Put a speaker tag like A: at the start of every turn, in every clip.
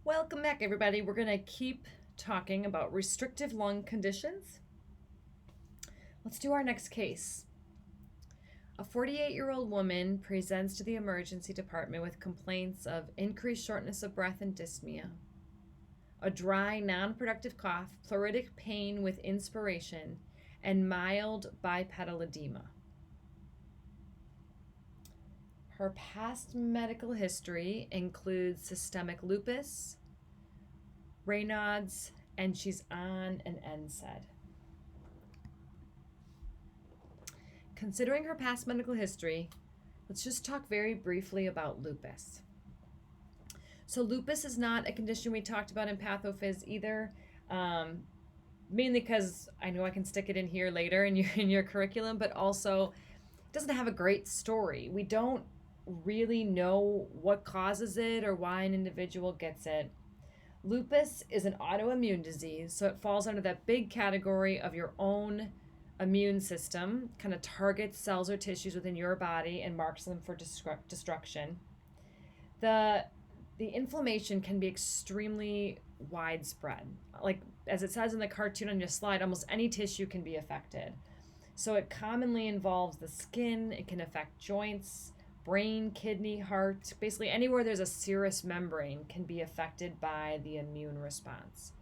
A: Welcome back, everybody. We're going to keep talking about restrictive lung conditions. Let's do our next case. A 48-year-old woman presents to the emergency department with complaints of increased shortness of breath and dyspnea, a dry, non-productive cough, pleuritic pain with inspiration, and mild bipedal edema. Her past medical history includes systemic lupus, Raynaud's, and she's on an NSAID. Considering her past medical history, let's just talk very briefly about lupus. So lupus is not a condition we talked about in PathoPhys either, mainly because I know I can stick it in here later in your curriculum, but also it doesn't have a great story. We don't really know what causes it or why an individual gets it. Lupus is an autoimmune disease, so it falls under that big category of your own immune system, kind of targets cells or tissues within your body and marks them for destruction. The inflammation can be extremely widespread. Like, as it says in the cartoon on your slide, almost any tissue can be affected. So it commonly involves the skin, it can affect joints, brain, kidney, heart, basically anywhere there's a serous membrane can be affected by the immune response.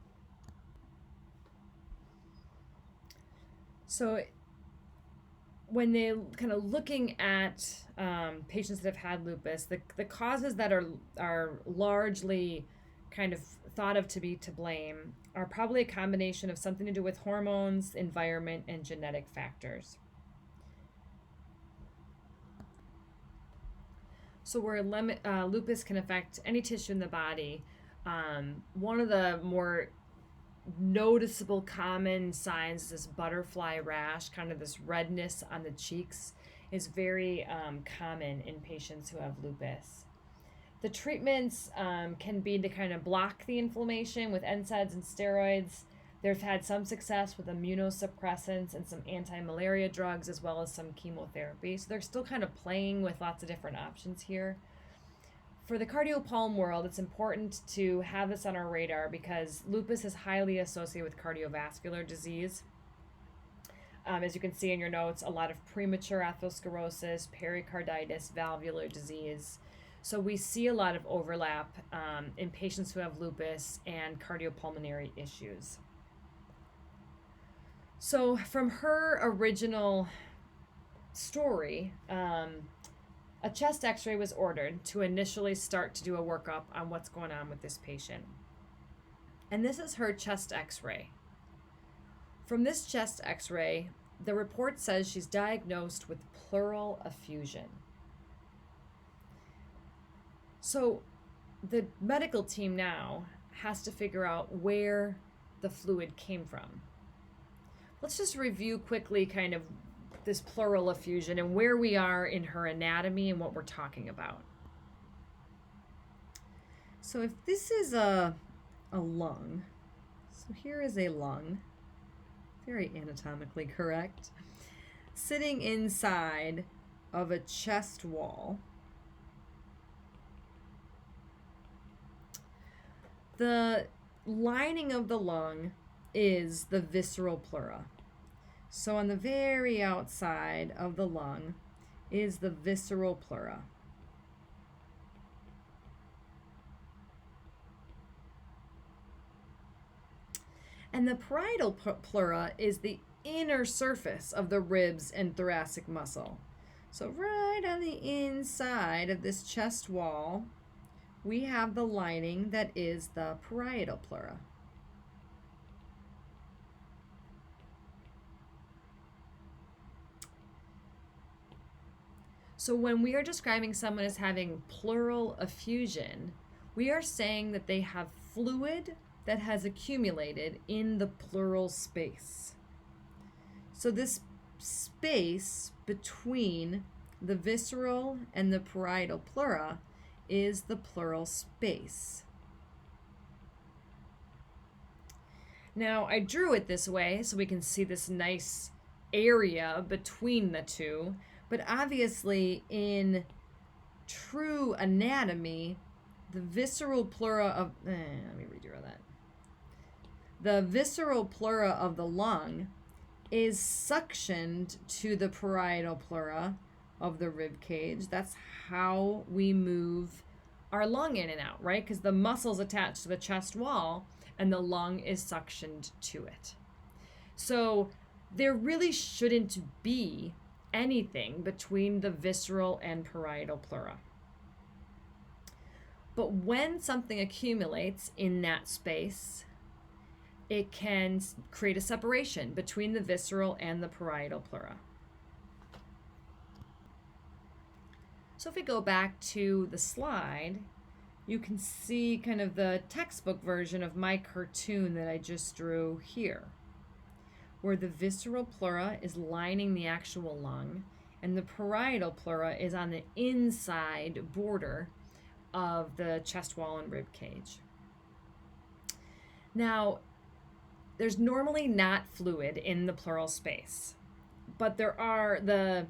A: So when they kind of looking at patients that have had lupus, the causes that are largely kind of thought of to be to blame are probably a combination of something to do with hormones, environment, and genetic factors. So where lupus can affect any tissue in the body, one of the more noticeable common signs is this butterfly rash, kind of this redness on the cheeks, is very common in patients who have lupus. The treatments can be to kind of block the inflammation with NSAIDs and steroids. They've had some success with immunosuppressants and some anti-malaria drugs, as well as some chemotherapy. So they're still kind of playing with lots of different options here. For the cardiopulm world, it's important to have this on our radar because lupus is highly associated with cardiovascular disease. As you can see in your notes, a lot of premature atherosclerosis, pericarditis, valvular disease. So we see a lot of overlap in patients who have lupus and cardiopulmonary issues. So from her original story, a chest x-ray was ordered to initially start to do a workup on what's going on with this patient. And this is her chest x-ray. From this chest x-ray, the report says she's diagnosed with pleural effusion. So the medical team now has to figure out where the fluid came from. Let's just review quickly kind of this pleural effusion and where we are in her anatomy and what we're talking about. So if this is a lung, so here is a lung, very anatomically correct, sitting inside of a chest wall. The lining of the lung is the visceral pleura. So on the very outside of the lung is the visceral pleura. And the parietal pleura is the inner surface of the ribs and thoracic muscle. So right on the inside of this chest wall, we have the lining that is the parietal pleura. So when we are describing someone as having pleural effusion, we are saying that they have fluid that has accumulated in the pleural space. So this space between the visceral and the parietal pleura is the pleural space. Now I drew it this way so we can see this nice area between the two. But obviously, in true anatomy, the visceral pleura of, let me redraw that. The visceral pleura of the lung is suctioned to the parietal pleura of the rib cage. That's how we move our lung in and out, right? Because the muscle's attached to the chest wall and the lung is suctioned to it. So there really shouldn't be anything between the visceral and parietal pleura. But when something accumulates in that space, it can create a separation between the visceral and the parietal pleura. So if we go back to the slide, you can see kind of the textbook version of my cartoon that I just drew here, where the visceral pleura is lining the actual lung and the parietal pleura is on the inside border of the chest wall and rib cage. Now, there's normally not fluid in the pleural space, but there's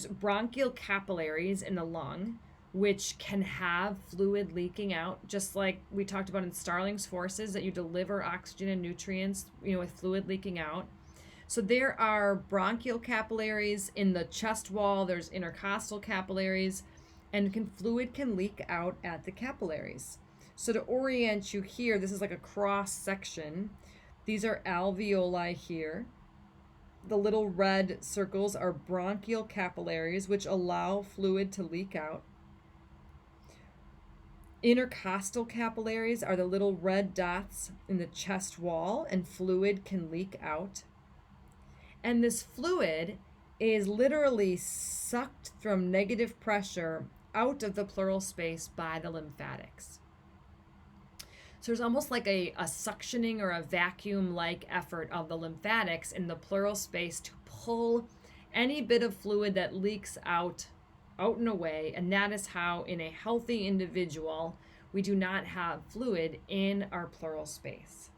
A: bronchial capillaries in the lung, which can have fluid leaking out, just like we talked about in Starling's forces, that you deliver oxygen and nutrients, with fluid leaking out. So there are bronchial capillaries in the chest wall, there's intercostal capillaries, and fluid can leak out at the capillaries. So to orient you here, this is like a cross section. These are alveoli here. The little red circles are bronchial capillaries, which allow fluid to leak out. Intercostal capillaries are the little red dots in the chest wall, and fluid can leak out. And this fluid is literally sucked from negative pressure out of the pleural space by the lymphatics. So there's almost like a suctioning or a vacuum-like effort of the lymphatics in the pleural space to pull any bit of fluid that leaks out and away, and that is how, in a healthy individual, we do not have fluid in our pleural space.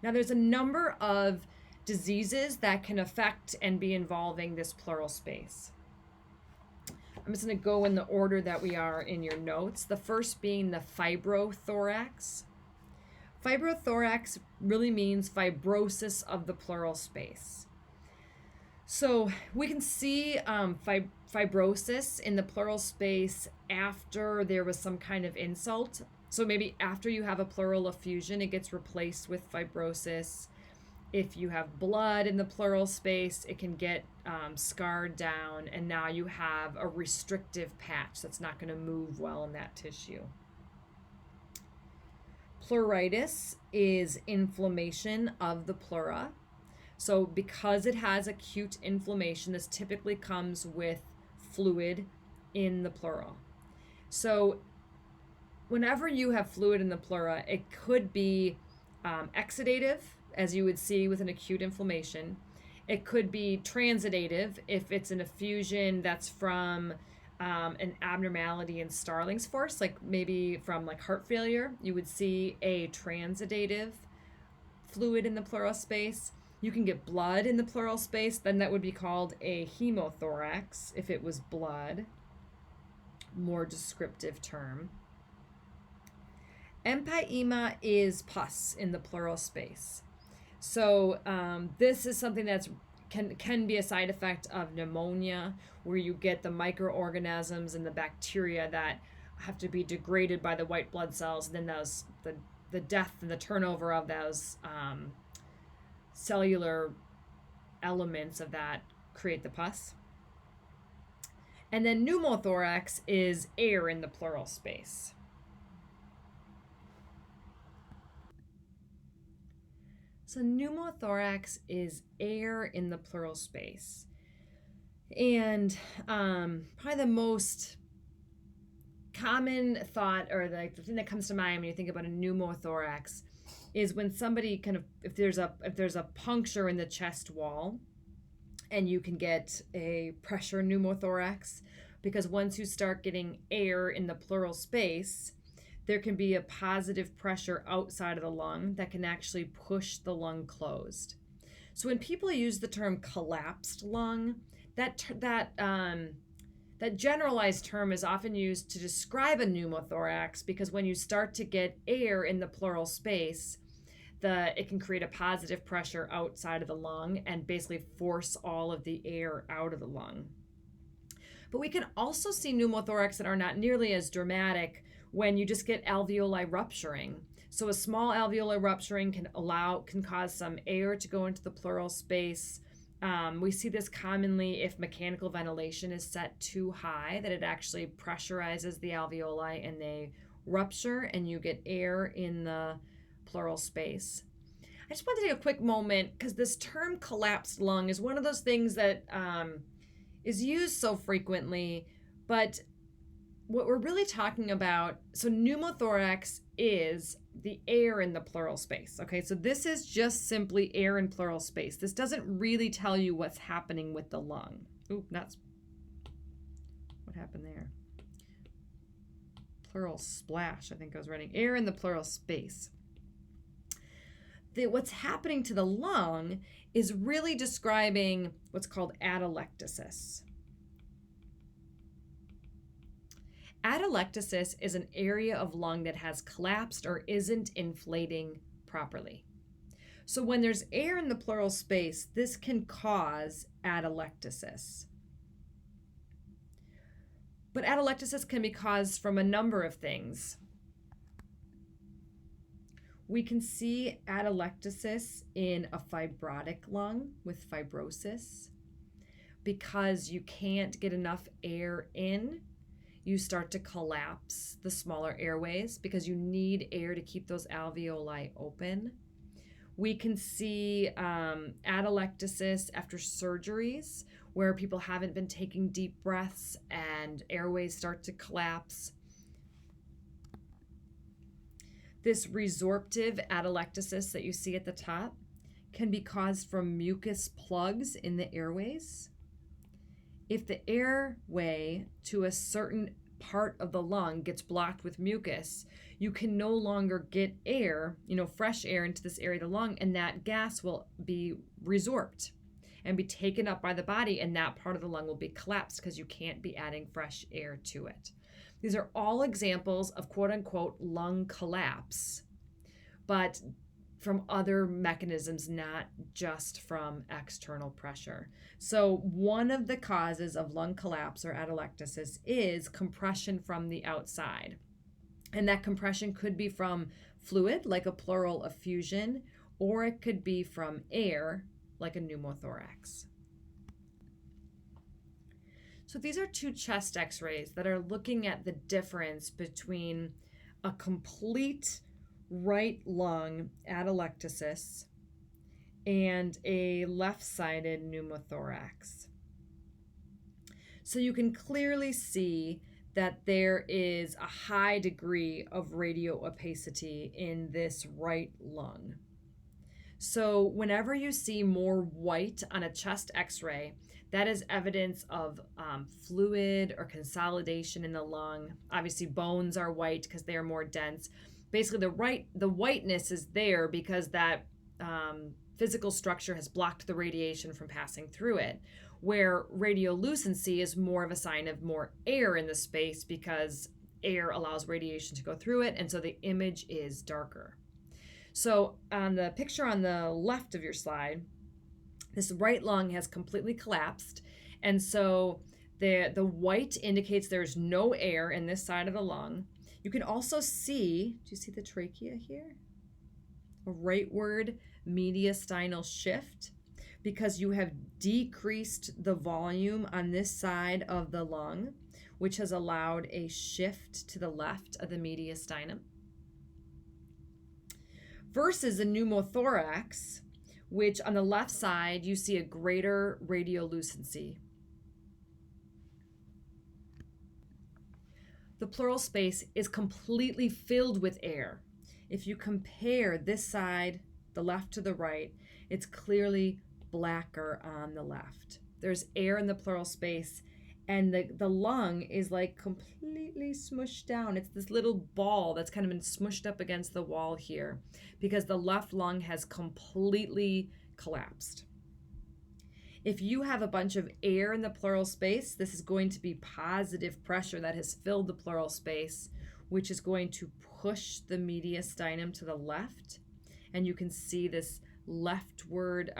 A: Now, there's a number of diseases that can affect and be involving this pleural space. I'm just going to go in the order that we are in your notes. The first being the fibrothorax. Fibrothorax really means fibrosis of the pleural space. So we can see fibrosis in the pleural space after there was some kind of insult. So maybe after you have a pleural effusion, it gets replaced with fibrosis. If you have blood in the pleural space, it can get scarred down, and now you have a restrictive patch that's not going to move well in that tissue. Pleuritis is inflammation of the pleura. So because it has acute inflammation, this typically comes with fluid in the pleural. So whenever you have fluid in the pleura, it could be exudative, as you would see with an acute inflammation. It could be transidative if it's an effusion that's from an abnormality in Starling's force, like maybe from heart failure. You would see a transidative fluid in the pleural space. You can get blood in the pleural space, then that would be called a hemothorax if it was blood. More descriptive term. Empyema is pus in the pleural space. So this is something that's can be a side effect of pneumonia, where you get the microorganisms and the bacteria that have to be degraded by the white blood cells, and then the death and the turnover of those cellular elements of that create the pus. And then pneumothorax is air in the pleural space. So pneumothorax is air in the pleural space. And probably the most common thought, or the thing that comes to mind when you think about a pneumothorax, is when somebody if there's a puncture in the chest wall, and you can get a pressure pneumothorax, because once you start getting air in the pleural space, there can be a positive pressure outside of the lung that can actually push the lung closed. So when people use the term collapsed lung, that That generalized term is often used to describe a pneumothorax because when you start to get air in the pleural space, it can create a positive pressure outside of the lung and basically force all of the air out of the lung. But we can also see pneumothorax that are not nearly as dramatic when you just get alveoli rupturing. So a small alveolar rupturing can cause some air to go into the pleural space. We see this commonly if mechanical ventilation is set too high, that it actually pressurizes the alveoli and they rupture and you get air in the pleural space. I just want to take a quick moment because this term collapsed lung is one of those things that is used so frequently, but what we're really talking about, so pneumothorax is the air in the pleural space. Okay, so this is just simply air in pleural space. This doesn't really tell you what's happening with the lung. Oop, what happened there? Pleural splash, I think I was writing. Air in the pleural space. What's happening to the lung is really describing what's called atelectasis. Atelectasis is an area of lung that has collapsed or isn't inflating properly. So when there's air in the pleural space, this can cause atelectasis. But atelectasis can be caused from a number of things. We can see atelectasis in a fibrotic lung with fibrosis. Because you can't get enough air in, you start to collapse the smaller airways because you need air to keep those alveoli open. We can see atelectasis after surgeries where people haven't been taking deep breaths and airways start to collapse. This resorptive atelectasis that you see at the top can be caused from mucus plugs in the airways. If the airway to a certain part of the lung gets blocked with mucus, you can no longer get air, fresh air into this area of the lung, and that gas will be resorbed and be taken up by the body, and that part of the lung will be collapsed because you can't be adding fresh air to it. These are all examples of quote-unquote lung collapse, but from other mechanisms, not just from external pressure. So one of the causes of lung collapse or atelectasis is compression from the outside. And that compression could be from fluid, like a pleural effusion, or it could be from air, like a pneumothorax. So these are two chest x-rays that are looking at the difference between a complete right lung atelectasis and a left-sided pneumothorax. So you can clearly see that there is a high degree of radioopacity in this right lung. So whenever you see more white on a chest x-ray, that is evidence of fluid or consolidation in the lung. Obviously bones are white because they are more dense. Basically the whiteness is there because that physical structure has blocked the radiation from passing through it, where radiolucency is more of a sign of more air in the space because air allows radiation to go through it, and so the image is darker. So on the picture on the left of your slide, this right lung has completely collapsed, and so the white indicates there's no air in this side of the lung. You can also see, do you see the trachea here? A rightward mediastinal shift because you have decreased the volume on this side of the lung, which has allowed a shift to the left of the mediastinum. Versus a pneumothorax, which on the left side you see a greater radiolucency. The pleural space is completely filled with air. If you compare this side, the left to the right, it's clearly blacker on the left. There's air in the pleural space, and the lung is like completely smushed down. It's this little ball that's kind of been smushed up against the wall here because the left lung has completely collapsed. If you have a bunch of air in the pleural space, this is going to be positive pressure that has filled the pleural space, which is going to push the mediastinum to the left. And you can see this leftward,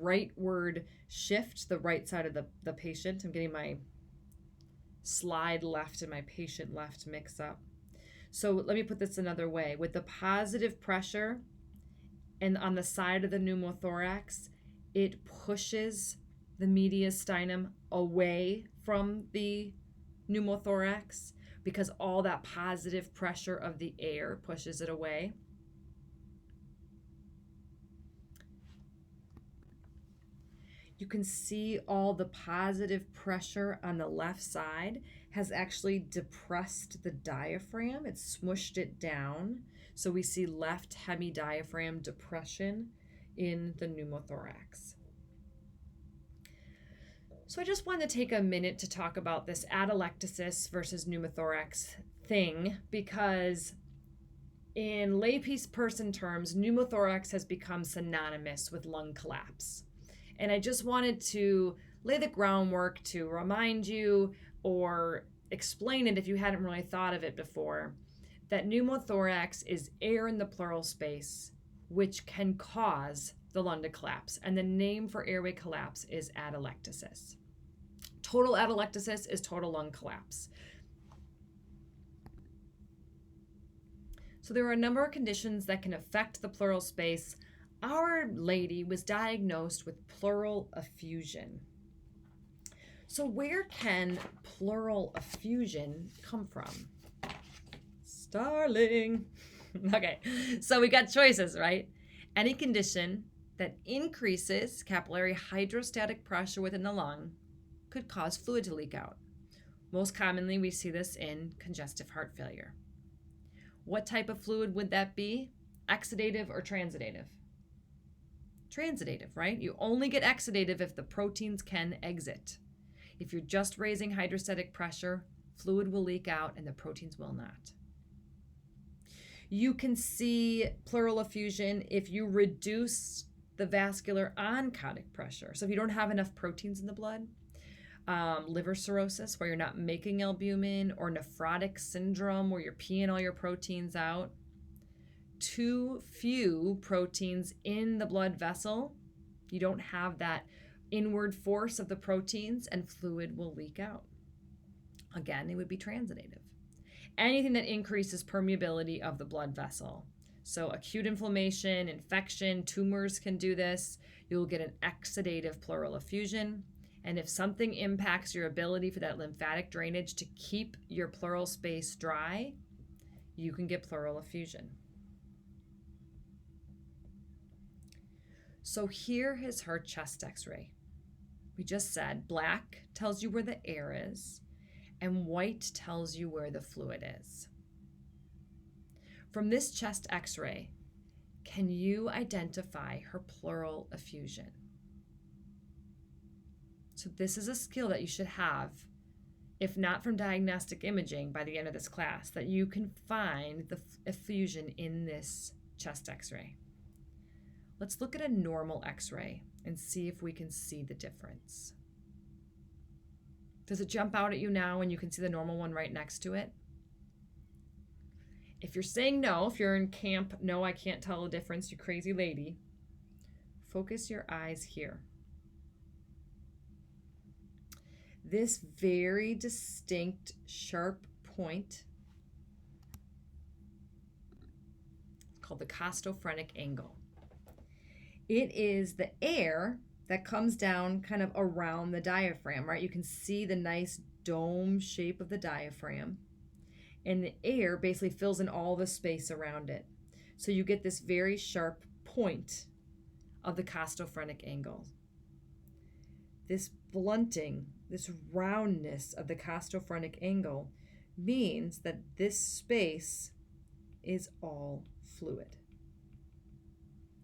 A: rightward shift, the right side of the patient. I'm getting my slide left and my patient left mix up. So let me put this another way. With the positive pressure and on the side of the pneumothorax, it pushes the mediastinum away from the pneumothorax because all that positive pressure of the air pushes it away. You can see all the positive pressure on the left side has actually depressed the diaphragm. It's smushed it down. So we see left hemidiaphragm depression in the pneumothorax. So I just wanted to take a minute to talk about this atelectasis versus pneumothorax thing, because in layperson terms, pneumothorax has become synonymous with lung collapse. And I just wanted to lay the groundwork to remind you or explain it if you hadn't really thought of it before, that pneumothorax is air in the pleural space, which can cause the lung to collapse. And the name for airway collapse is atelectasis. Total atelectasis is total lung collapse. So there are a number of conditions that can affect the pleural space. Our lady was diagnosed with pleural effusion. So where can pleural effusion come from? Starling. Okay, so we got choices, right? Any condition that increases capillary hydrostatic pressure within the lung could cause fluid to leak out. Most commonly, we see this in congestive heart failure. What type of fluid would that be? Exudative or transudative? Transudative, right? You only get exudative if the proteins can exit. If you're just raising hydrostatic pressure, fluid will leak out and the proteins will not. You can see pleural effusion if you reduce the vascular oncotic pressure. So if you don't have enough proteins in the blood, liver cirrhosis where you're not making albumin, or nephrotic syndrome where you're peeing all your proteins out. Too few proteins in the blood vessel, you don't have that inward force of the proteins, and fluid will leak out. Again, it would be transudative. Anything that increases permeability of the blood vessel. So acute inflammation, infection, tumors can do this. You'll get an exudative pleural effusion. And if something impacts your ability for that lymphatic drainage to keep your pleural space dry, you can get pleural effusion. So here is her chest x-ray. We just said black tells you where the air is, and white tells you where the fluid is. From this chest x-ray, can you identify her pleural effusion? So this is a skill that you should have, if not from diagnostic imaging by the end of this class, that you can find the effusion in this chest x-ray. Let's look at a normal x-ray and see if we can see the difference. Does it jump out at you now when you can see the normal one right next to it? If you're saying no, if you're in camp, no, I can't tell the difference, you crazy lady, focus your eyes here. This very distinct sharp point is called the costophrenic angle. It is the air that comes down kind of around the diaphragm, right? You can see the nice dome shape of the diaphragm, and the air basically fills in all the space around it. So you get this very sharp point of the costophrenic angle. This blunting, this roundness of the costophrenic angle means that this space is all fluid.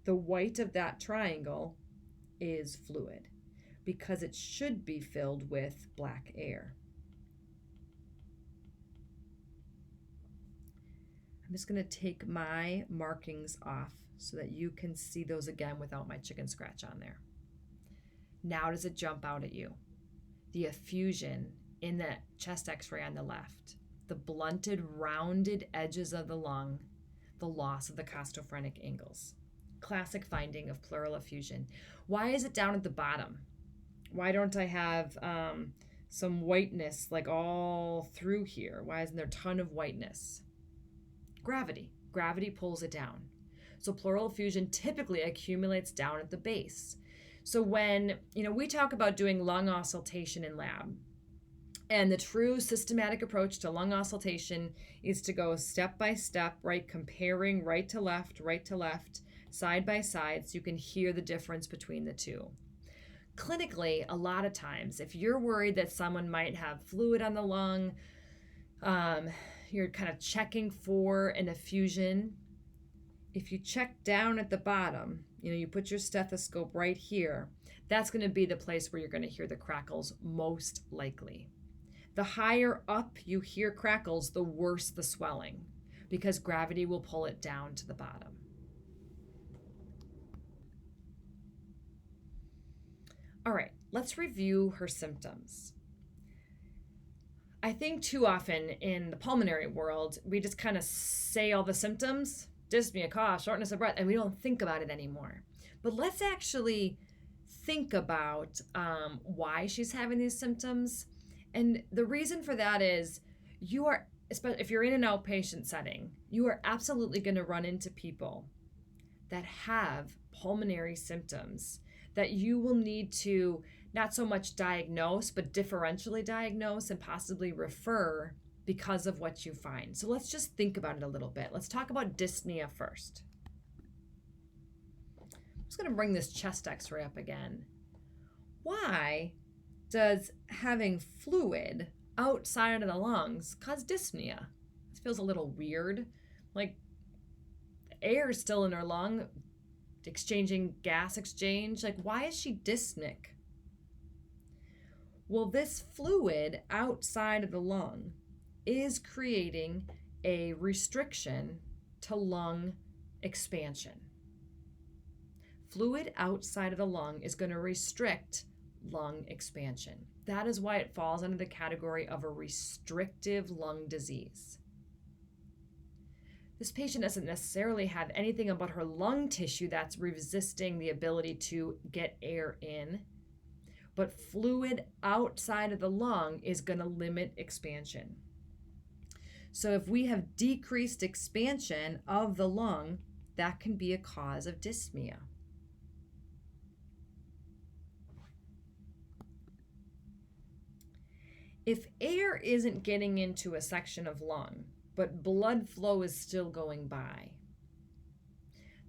A: The white of that triangle is fluid because it should be filled with black air. I'm just going to take my markings off so that you can see those again without my chicken scratch on there. Now does it jump out at you? The effusion in the chest x-ray on the left, the blunted, rounded edges of the lung, the loss of the costophrenic angles. Classic finding of pleural effusion. Why is it down at the bottom? Why don't I have some whiteness like all through here? Why isn't there a ton of whiteness? Gravity. Gravity pulls it down. So pleural effusion typically accumulates down at the base. So when, we talk about doing lung auscultation in lab, and the true systematic approach to lung auscultation is to go step by step, right? Comparing right to left, side by side, so you can hear the difference between the two. Clinically, a lot of times, if you're worried that someone might have fluid on the lung, you're kind of checking for an effusion. If you check down at the bottom, you put your stethoscope right here, that's going to be the place where you're going to hear the crackles most likely. The higher up you hear crackles, the worse the swelling, because gravity will pull it down to the bottom. All right, let's review her symptoms. I think too often in the pulmonary world, we just kind of say all the symptoms, dyspnea, cough, shortness of breath, and we don't think about it anymore. But let's actually think about why she's having these symptoms. And the reason for that is especially if you're in an outpatient setting, you are absolutely going to run into people that have pulmonary symptoms that you will need to not so much diagnose, but differentially diagnose and possibly refer because of what you find. So let's just think about it a little bit. Let's talk about dyspnea first. I'm just going to bring this chest x-ray up again. Why does having fluid outside of the lungs cause dyspnea? This feels a little weird. Like air is still in her lung, exchanging gas exchange. Like, why is she dyspneic? Well, this fluid outside of the lung is creating a restriction to lung expansion. Fluid outside of the lung is going to restrict lung expansion. That is why it falls under the category of a restrictive lung disease. This patient doesn't necessarily have anything about her lung tissue that's resisting the ability to get air in, but fluid outside of the lung is going to limit expansion. So if we have decreased expansion of the lung, that can be a cause of dyspnea. If air isn't getting into a section of lung, but blood flow is still going by,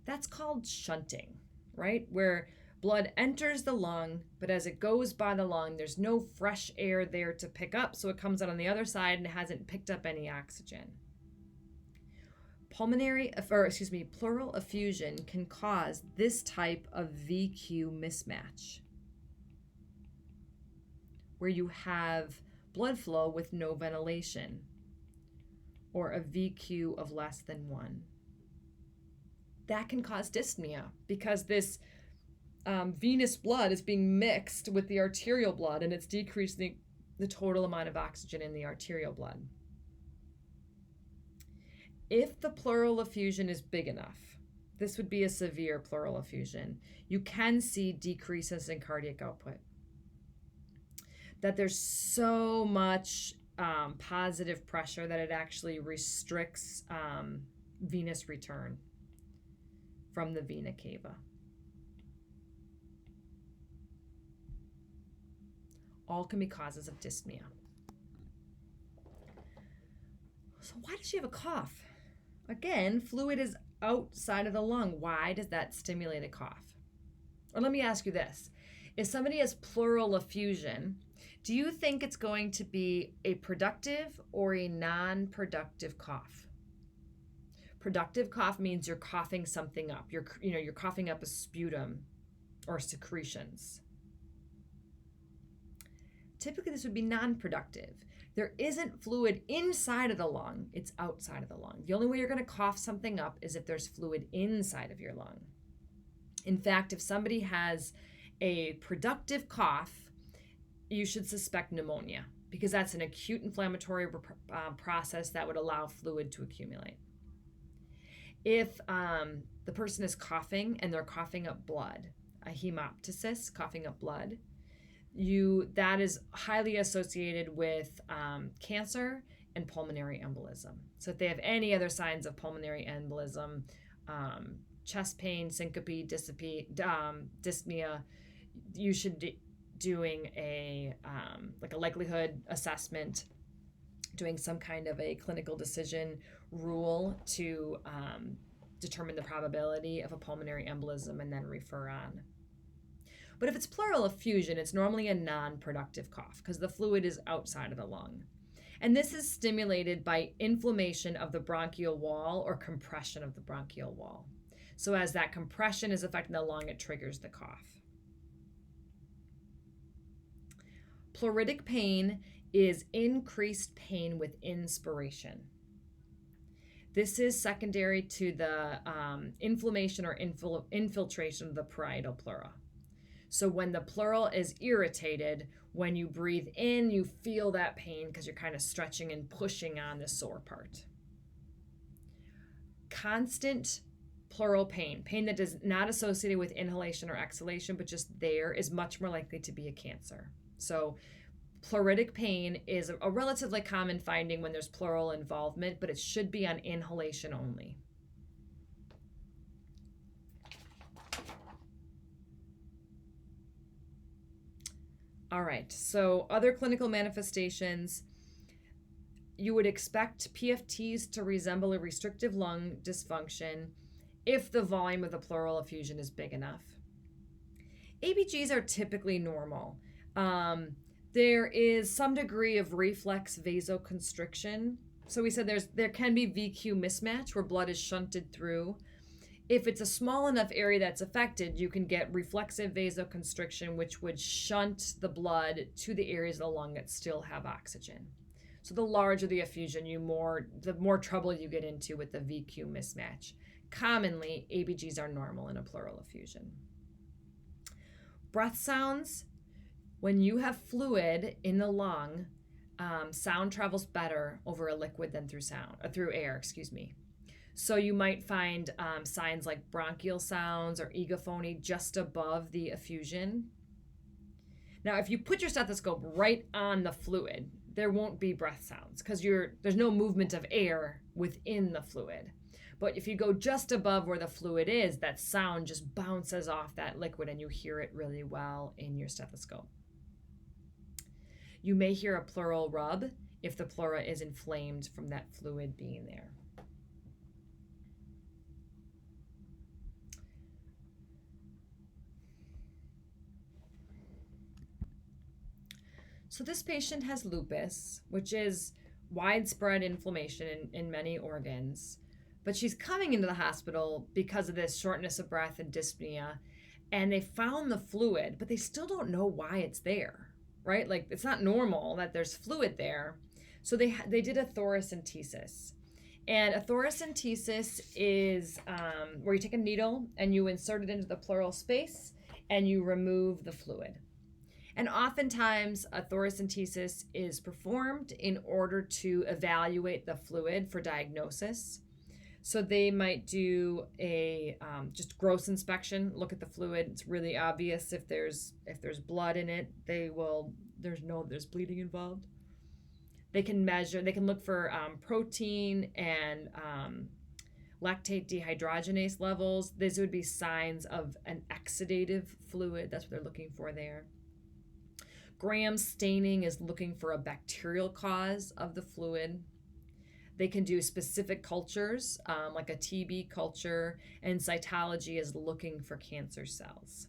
A: that's called shunting, right? Where blood enters the lung, but as it goes by the lung, there's no fresh air there to pick up, so it comes out on the other side and hasn't picked up any oxygen. Pleural effusion can cause this type of VQ mismatch, where you have blood flow with no ventilation, or a VQ of less than 1. That can cause dyspnea because this venous blood is being mixed with the arterial blood, and it's decreasing the total amount of oxygen in the arterial blood. If the pleural effusion is big enough, this would be a severe pleural effusion, you can see decreases in cardiac output. That there's so much positive pressure that it actually restricts venous return from the vena cava. All can be causes of dyspnea. So why does she have a cough? Again, fluid is outside of the lung. Why does that stimulate a cough? Or let me ask you this. If somebody has pleural effusion, do you think it's going to be a productive or a non-productive cough? Productive cough means you're coughing something up. You're coughing up a sputum or secretions. Typically, this would be non-productive. There isn't fluid inside of the lung, it's outside of the lung. The only way you're going to cough something up is if there's fluid inside of your lung. In fact, if somebody has a productive cough, you should suspect pneumonia because that's an acute inflammatory process that would allow fluid to accumulate. If the person is coughing and they're coughing up blood, a hemoptysis, coughing up blood, that is highly associated with cancer and pulmonary embolism. So if they have any other signs of pulmonary embolism, chest pain, syncope, dyspnea, you should be doing a likelihood assessment, doing some kind of a clinical decision rule to determine the probability of a pulmonary embolism and then refer on. But if it's pleural effusion, it's normally a non-productive cough because the fluid is outside of the lung. And this is stimulated by inflammation of the bronchial wall or compression of the bronchial wall. So as that compression is affecting the lung, it triggers the cough. Pleuritic pain is increased pain with inspiration. This is secondary to the inflammation or infiltration of the parietal pleura. So when the pleural is irritated, when you breathe in, you feel that pain because you're kind of stretching and pushing on the sore part. Constant pleural pain that is not associated with inhalation or exhalation, but just there, is much more likely to be a cancer. So pleuritic pain is a relatively common finding when there's pleural involvement, but it should be on inhalation only. All right, so other clinical manifestations, you would expect PFTs to resemble a restrictive lung dysfunction if the volume of the pleural effusion is big enough. ABGs are typically normal. There is some degree of reflex vasoconstriction. So we said there can be VQ mismatch where blood is shunted through. If it's a small enough area that's affected, you can get reflexive vasoconstriction, which would shunt the blood to the areas of the lung that still have oxygen. So the larger the effusion, the more trouble you get into with the VQ mismatch. Commonly, ABGs are normal in a pleural effusion. Breath sounds, when you have fluid in the lung, sound travels better over a liquid than through air. So you might find signs like bronchial sounds or egophony just above the effusion. Now, if you put your stethoscope right on the fluid, there won't be breath sounds because there's no movement of air within the fluid. But if you go just above where the fluid is, that sound just bounces off that liquid and you hear it really well in your stethoscope. You may hear a pleural rub if the pleura is inflamed from that fluid being there. So this patient has lupus, which is widespread inflammation in many organs, but she's coming into the hospital because of this shortness of breath and dyspnea, and they found the fluid, but they still don't know why it's there, right? Like, it's not normal that there's fluid there. So they did a thoracentesis. And a thoracentesis is where you take a needle and you insert it into the pleural space and you remove the fluid. And oftentimes, a thoracentesis is performed in order to evaluate the fluid for diagnosis. So they might do a just gross inspection, look at the fluid. It's really obvious if there's blood in it. There's bleeding involved. They can look for protein and lactate dehydrogenase levels. These would be signs of an exudative fluid. That's what they're looking for there. Gram staining is looking for a bacterial cause of the fluid. They can do specific cultures, like a TB culture, and cytology is looking for cancer cells.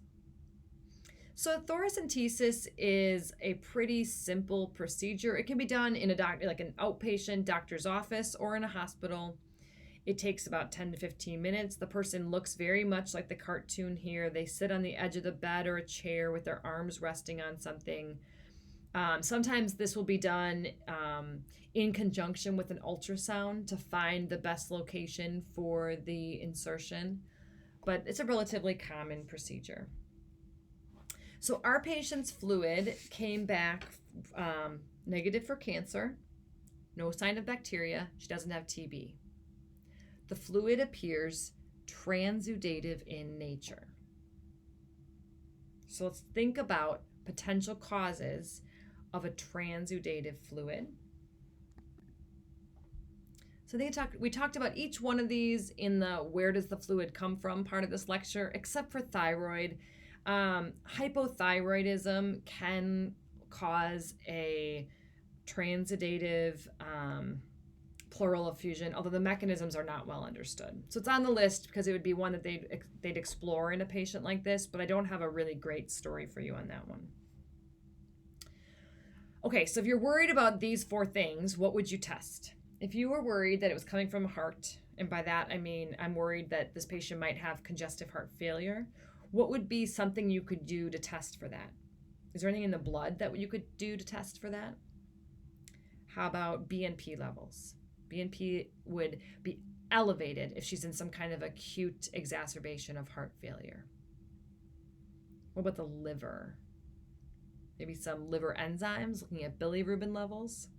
A: So thoracentesis is a pretty simple procedure. It can be done in like an outpatient doctor's office or in a hospital. It takes about 10 to 15 minutes. The person looks very much like the cartoon here. They sit on the edge of the bed or a chair with their arms resting on something. Sometimes this will be done in conjunction with an ultrasound to find the best location for the insertion, but it's a relatively common procedure. So our patient's fluid came back negative for cancer, no sign of bacteria, she doesn't have TB. The fluid appears transudative in nature. So let's think about potential causes of a transudative fluid. So we talked about each one of these in the where does the fluid come from part of this lecture, except for thyroid. Hypothyroidism can cause a transudative pleural effusion, although the mechanisms are not well understood. So it's on the list because it would be one that they'd explore in a patient like this, but I don't have a really great story for you on that one. Okay, so if you're worried about these 4 things, what would you test? If you were worried that it was coming from a heart, and by that I mean I'm worried that this patient might have congestive heart failure, what would be something you could do to test for that? Is there anything in the blood that you could do to test for that? How about BNP levels? BNP would be elevated if she's in some kind of acute exacerbation of heart failure. What about the liver? Maybe some liver enzymes, looking at bilirubin levels.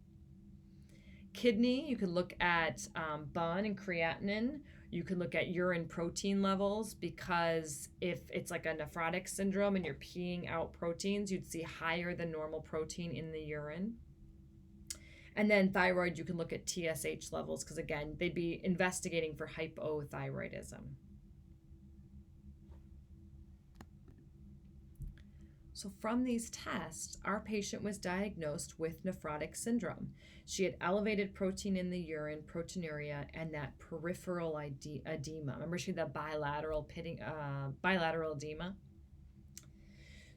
A: Kidney, you could look at BUN and creatinine. You could look at urine protein levels, because if it's like a nephrotic syndrome and you're peeing out proteins, you'd see higher than normal protein in the urine. And then thyroid, you can look at TSH levels, because again, they'd be investigating for hypothyroidism. So from these tests, our patient was diagnosed with nephrotic syndrome. She had elevated protein in the urine, proteinuria, and that peripheral edema. Remember, she had that bilateral edema.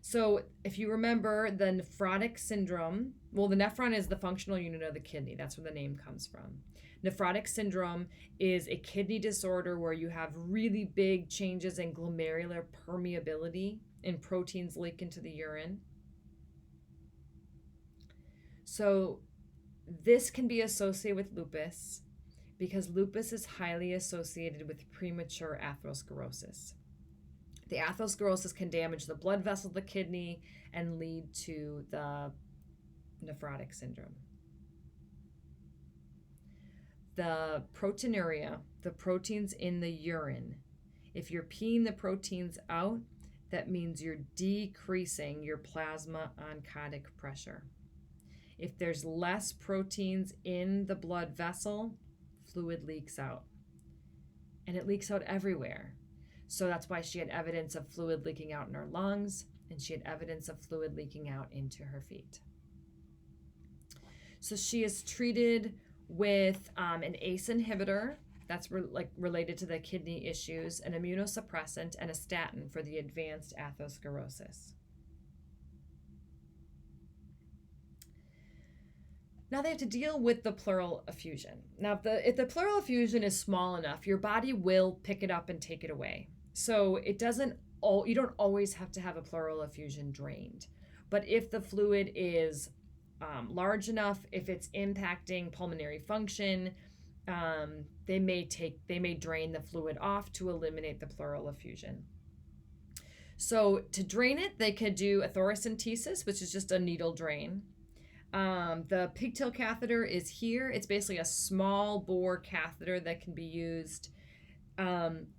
A: So if you remember the nephrotic syndrome, well, the nephron is the functional unit of the kidney. That's where the name comes from. Nephrotic syndrome is a kidney disorder where you have really big changes in glomerular permeability and proteins leak into the urine. So this can be associated with lupus because lupus is highly associated with premature atherosclerosis. The atherosclerosis can damage the blood vessel of the kidney and lead to the nephrotic syndrome. The proteinuria, the proteins in the urine, if you're peeing the proteins out, that means you're decreasing your plasma oncotic pressure. If there's less proteins in the blood vessel, fluid leaks out. And it leaks out everywhere. So that's why she had evidence of fluid leaking out in her lungs, and she had evidence of fluid leaking out into her feet. So she is treated with an ACE inhibitor that's related to the kidney issues, an immunosuppressant, and a statin for the advanced atherosclerosis. Now they have to deal with the pleural effusion. Now, if the pleural effusion is small enough, your body will pick it up and take it away. So you don't always have to have a pleural effusion drained. But if the fluid is large enough, if it's impacting pulmonary function, they may drain the fluid off to eliminate the pleural effusion. So to drain it, they could do a thoracentesis, which is just a needle drain. The pigtail catheter is here. It's basically a small bore catheter that can be used.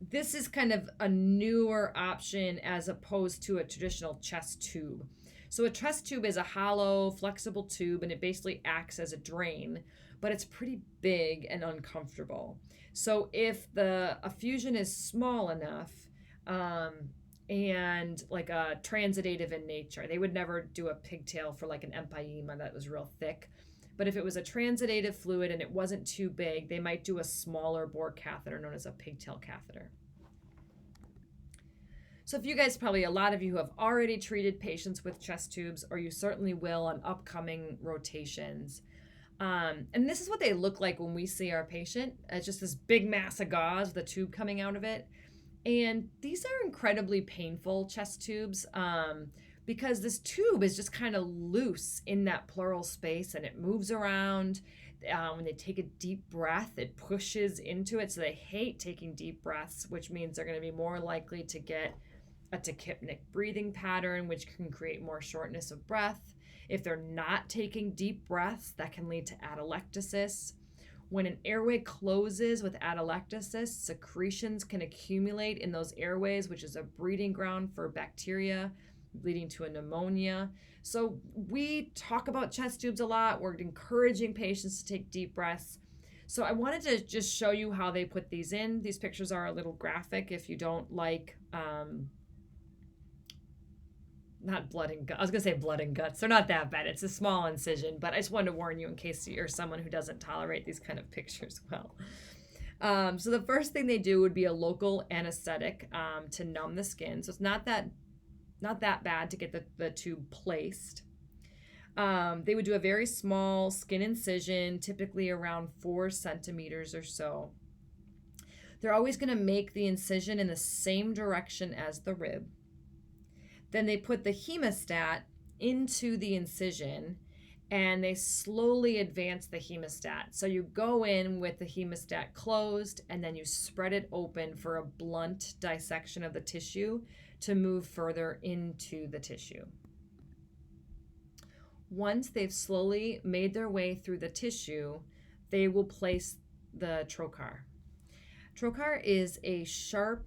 A: This is kind of a newer option as opposed to a traditional chest tube. So a chest tube is a hollow, flexible tube, and it basically acts as a drain, but it's pretty big and uncomfortable. So if the effusion is small enough, and like a transudative in nature, they would never do a pigtail for like an empyema that was real thick. But if it was a transudative fluid and it wasn't too big, they might do a smaller bore catheter known as a pigtail catheter. So if you guys, probably a lot of you have already treated patients with chest tubes, or you certainly will on upcoming rotations. And this is what they look like when we see our patient. It's just this big mass of gauze, the tube coming out of it. And these are incredibly painful chest tubes. because this tube is just kind of loose in that pleural space and it moves around. When they take a deep breath, it pushes into it. So they hate taking deep breaths, which means they're going to be more likely to get a tachypnic breathing pattern, which can create more shortness of breath. If they're not taking deep breaths, that can lead to atelectasis. When an airway closes with atelectasis, secretions can accumulate in those airways, which is a breeding ground for bacteria, leading to a pneumonia. So we talk about chest tubes a lot. We're encouraging patients to take deep breaths. So I wanted to just show you how they put these in. These pictures are a little graphic if you don't like not blood and guts. I was going to say blood and guts. They're not that bad. It's a small incision, but I just wanted to warn you in case you're someone who doesn't tolerate these kind of pictures well. So the first thing they do would be a local anesthetic to numb the skin. So it's not that bad to get the tube placed. They would do a very small skin incision, typically around 4 centimeters or so. They're always going to make the incision in the same direction as the rib. Then they put the hemostat into the incision and they slowly advance the hemostat. So you go in with the hemostat closed and then you spread it open for a blunt dissection of the tissue to move further into the tissue. Once they've slowly made their way through the tissue, they will place the trocar. Trocar is a sharp,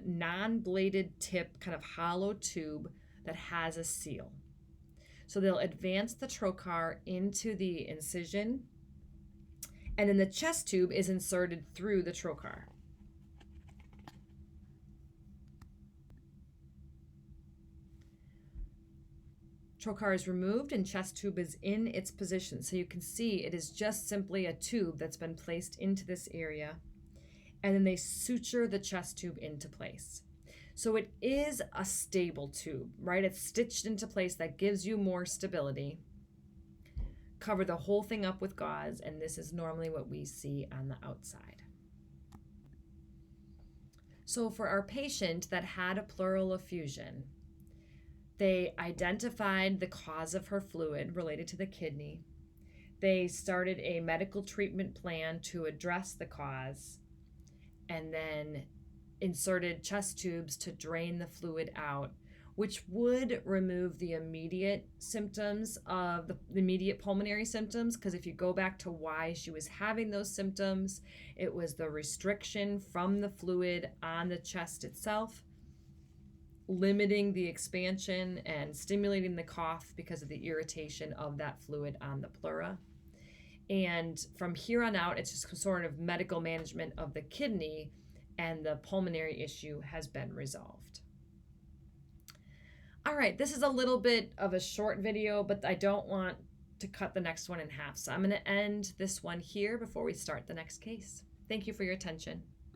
A: non-bladed tip, kind of hollow tube that has a seal. So they'll advance the trocar into the incision, and then the chest tube is inserted through the trocar. Trocar is removed and chest tube is in its position. So you can see it is just simply a tube that's been placed into this area. And then they suture the chest tube into place. So it is a stable tube, right? It's stitched into place. That gives you more stability. Cover the whole thing up with gauze, and this is normally what we see on the outside. So for our patient that had a pleural effusion, they identified the cause of her fluid related to the kidney. They started a medical treatment plan to address the cause, and then inserted chest tubes to drain the fluid out, which would remove the immediate symptoms of the immediate pulmonary symptoms. Because if you go back to why she was having those symptoms, it was the restriction from the fluid on the chest itself, limiting the expansion and stimulating the cough because of the irritation of that fluid on the pleura. And from here on out, it's just sort of medical management of the kidney, and the pulmonary issue has been resolved. All right, this is a little bit of a short video, but I don't want to cut the next one in half. So I'm going to end this one here before we start the next case. Thank you for your attention.